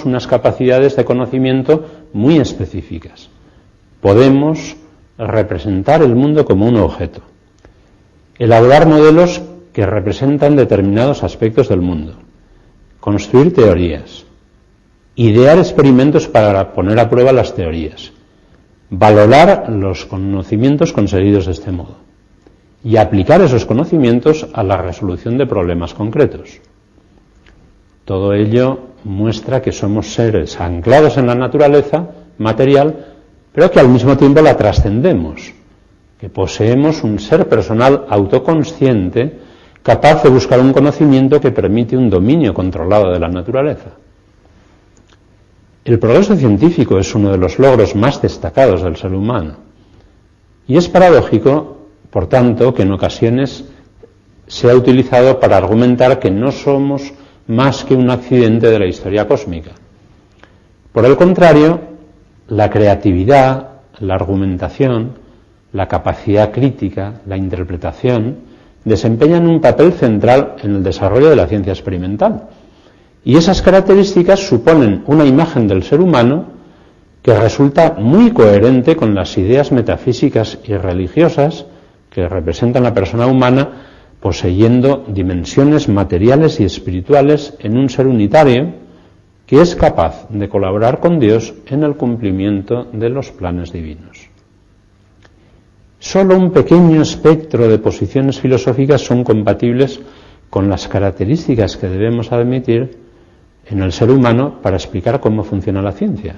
unas capacidades de conocimiento muy específicas. Podemos representar el mundo como un objeto, elaborar modelos que representan determinados aspectos del mundo, construir teorías, idear experimentos para poner a prueba las teorías, valorar los conocimientos conseguidos de este modo y aplicar esos conocimientos a la resolución de problemas concretos. Todo ello muestra que somos seres anclados en la naturaleza material, pero que al mismo tiempo la trascendemos, que poseemos un ser personal autoconsciente capaz de buscar un conocimiento que permite un dominio controlado de la naturaleza. El progreso científico es uno de los logros más destacados del ser humano, y es paradójico, por tanto, que en ocasiones se ha utilizado para argumentar que no somos más que un accidente de la historia cósmica. Por el contrario, la creatividad, la argumentación, la capacidad crítica, la interpretación, desempeñan un papel central en el desarrollo de la ciencia experimental. Y esas características suponen una imagen del ser humano que resulta muy coherente con las ideas metafísicas y religiosas que representan la persona humana poseyendo dimensiones materiales y espirituales en un ser unitario que es capaz de colaborar con Dios en el cumplimiento de los planes divinos. Solo un pequeño espectro de posiciones filosóficas son compatibles con las características que debemos admitir en el ser humano para explicar cómo funciona la ciencia.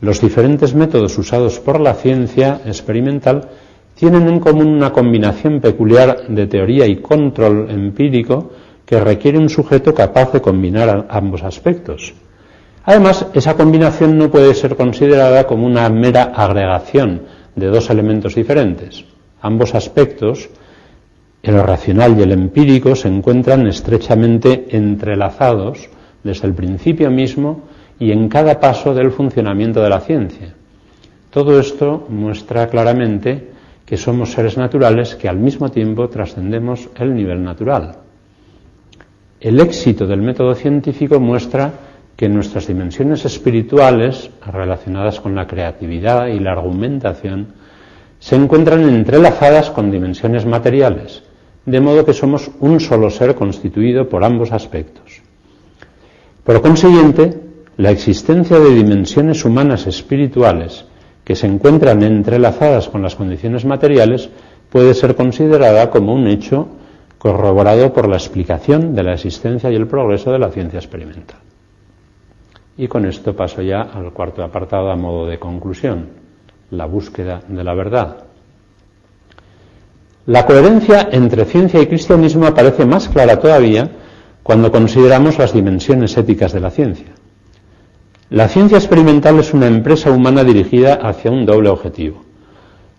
Los diferentes métodos usados por la ciencia experimental tienen en común una combinación peculiar de teoría y control empírico que requiere un sujeto capaz de combinar ambos aspectos. Además, esa combinación no puede ser considerada como una mera agregación de dos elementos diferentes. Ambos aspectos, el racional y el empírico, se encuentran estrechamente entrelazados desde el principio mismo y en cada paso del funcionamiento de la ciencia. Todo esto muestra claramente que somos seres naturales que al mismo tiempo trascendemos el nivel natural. El éxito del método científico muestra que nuestras dimensiones espirituales, relacionadas con la creatividad y la argumentación, se encuentran entrelazadas con dimensiones materiales, de modo que somos un solo ser constituido por ambos aspectos. Por consiguiente, la existencia de dimensiones humanas espirituales que se encuentran entrelazadas con las condiciones materiales puede ser considerada como un hecho corroborado por la explicación de la existencia y el progreso de la ciencia experimental. Y con esto paso ya al cuarto apartado a modo de conclusión, la búsqueda de la verdad. La coherencia entre ciencia y cristianismo aparece más clara todavía cuando consideramos las dimensiones éticas de la ciencia. La ciencia experimental es una empresa humana dirigida hacia un doble objetivo: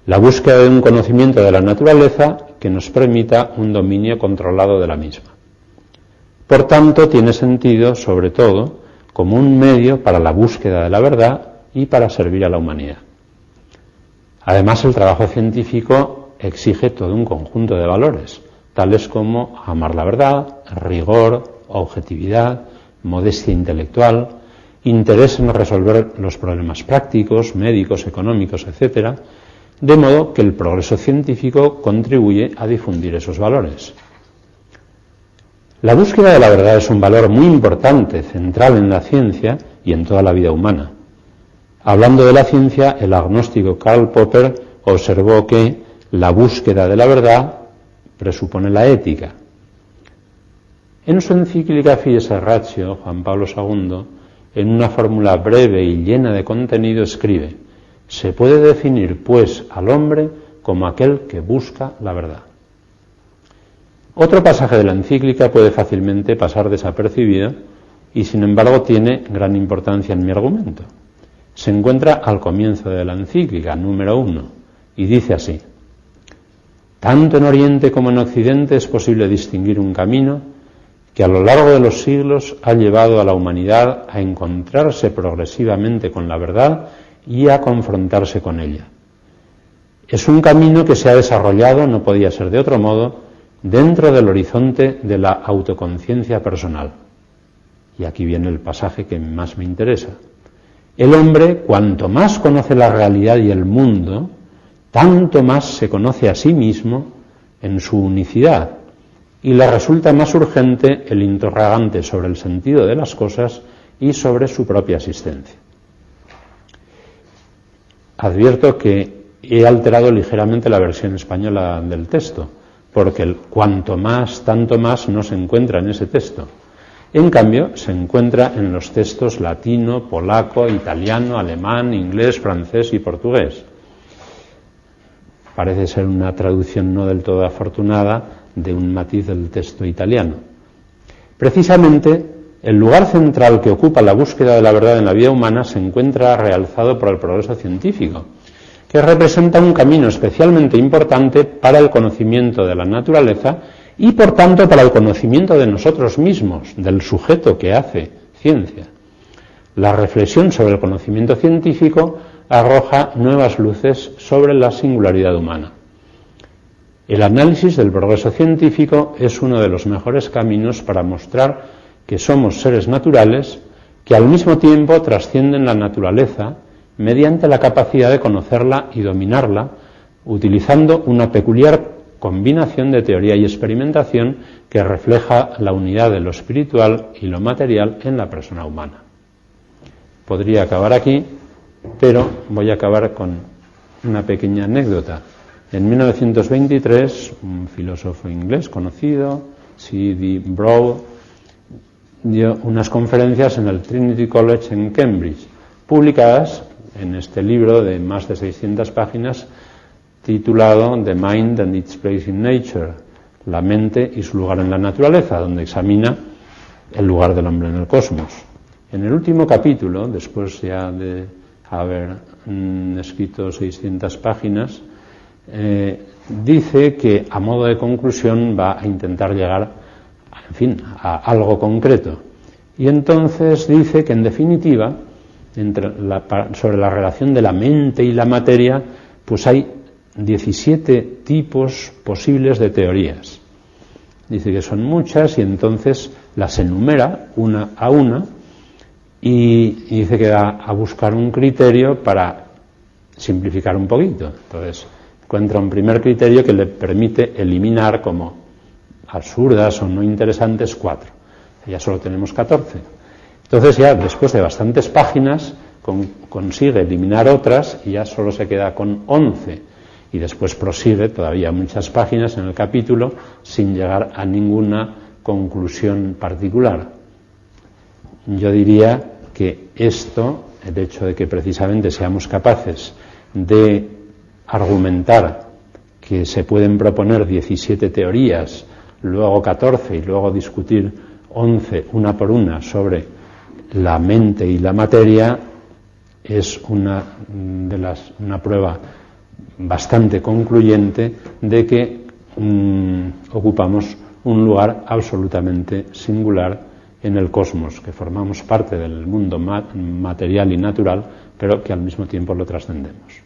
la búsqueda de un conocimiento de la naturaleza que nos permita un dominio controlado de la misma. Por tanto, tiene sentido, sobre todo, como un medio para la búsqueda de la verdad y para servir a la humanidad. Además, el trabajo científico exige todo un conjunto de valores, tales como amar la verdad, rigor, objetividad, modestia intelectual, interés en resolver los problemas prácticos, médicos, económicos, etc., de modo que el progreso científico contribuye a difundir esos valores. La búsqueda de la verdad es un valor muy importante, central en la ciencia y en toda la vida humana. Hablando de la ciencia, el agnóstico Karl Popper observó que la búsqueda de la verdad presupone la ética. En su encíclica Fides et Ratio, Juan Pablo II, en una fórmula breve y llena de contenido, escribe: se puede definir, pues, al hombre como aquel que busca la verdad. Otro pasaje de la encíclica puede fácilmente pasar desapercibido y, sin embargo, tiene gran importancia en mi argumento. Se encuentra al comienzo de la encíclica, número 1, y dice así: tanto en Oriente como en Occidente es posible distinguir un camino que a lo largo de los siglos ha llevado a la humanidad a encontrarse progresivamente con la verdad y a confrontarse con ella. Es un camino que se ha desarrollado, no podía ser de otro modo, dentro del horizonte de la autoconciencia personal. Y aquí viene el pasaje que más me interesa. El hombre, cuanto más conoce la realidad y el mundo, tanto más se conoce a sí mismo en su unicidad, y le resulta más urgente el interrogante sobre el sentido de las cosas y sobre su propia existencia. Advierto que he alterado ligeramente la versión española del texto, porque el cuanto más, tanto más no se encuentra en ese texto. En cambio, se encuentra en los textos latino, polaco, italiano, alemán, inglés, francés y portugués. Parece ser una traducción no del todo afortunada de un matiz del texto italiano. Precisamente, el lugar central que ocupa la búsqueda de la verdad en la vida humana se encuentra realzado por el progreso científico, que representa un camino especialmente importante para el conocimiento de la naturaleza y, por tanto, para el conocimiento de nosotros mismos, del sujeto que hace ciencia. La reflexión sobre el conocimiento científico arroja nuevas luces sobre la singularidad humana. El análisis del progreso científico es uno de los mejores caminos para mostrar que somos seres naturales que al mismo tiempo trascienden la naturaleza mediante la capacidad de conocerla y dominarla, utilizando una peculiar combinación de teoría y experimentación que refleja la unidad de lo espiritual y lo material en la persona humana. Podría acabar aquí, pero voy a acabar con una pequeña anécdota. En 1923, un filósofo inglés conocido, C.D. Broad, dio unas conferencias en el Trinity College en Cambridge, publicadas en este libro de más de 600 páginas, titulado The Mind and Its Place in Nature, la mente y su lugar en la naturaleza, donde examina el lugar del hombre en el cosmos. En el último capítulo, después ya de haber escrito 600 páginas, dice que a modo de conclusión va a intentar llegar, en fin, a algo concreto. Y entonces dice que en definitiva, sobre la relación de la mente y la materia, pues hay 17 tipos posibles de teorías. Dice que son muchas y entonces las enumera una a una y dice que va a buscar un criterio para simplificar un poquito. Entonces encuentra un primer criterio que le permite eliminar como absurdas o no interesantes 4. Ya solo tenemos 14. Entonces ya después de bastantes páginas consigue eliminar otras y ya solo se queda con 11. Y después prosigue todavía muchas páginas en el capítulo sin llegar a ninguna conclusión particular. Yo diría que esto, el hecho de que precisamente seamos capaces de argumentar que se pueden proponer 17 teorías, luego 14 y luego discutir 11 una por una sobre la mente y la materia, es una prueba bastante concluyente de que ocupamos un lugar absolutamente singular en el cosmos, que formamos parte del mundo material y natural, pero que al mismo tiempo lo trascendemos.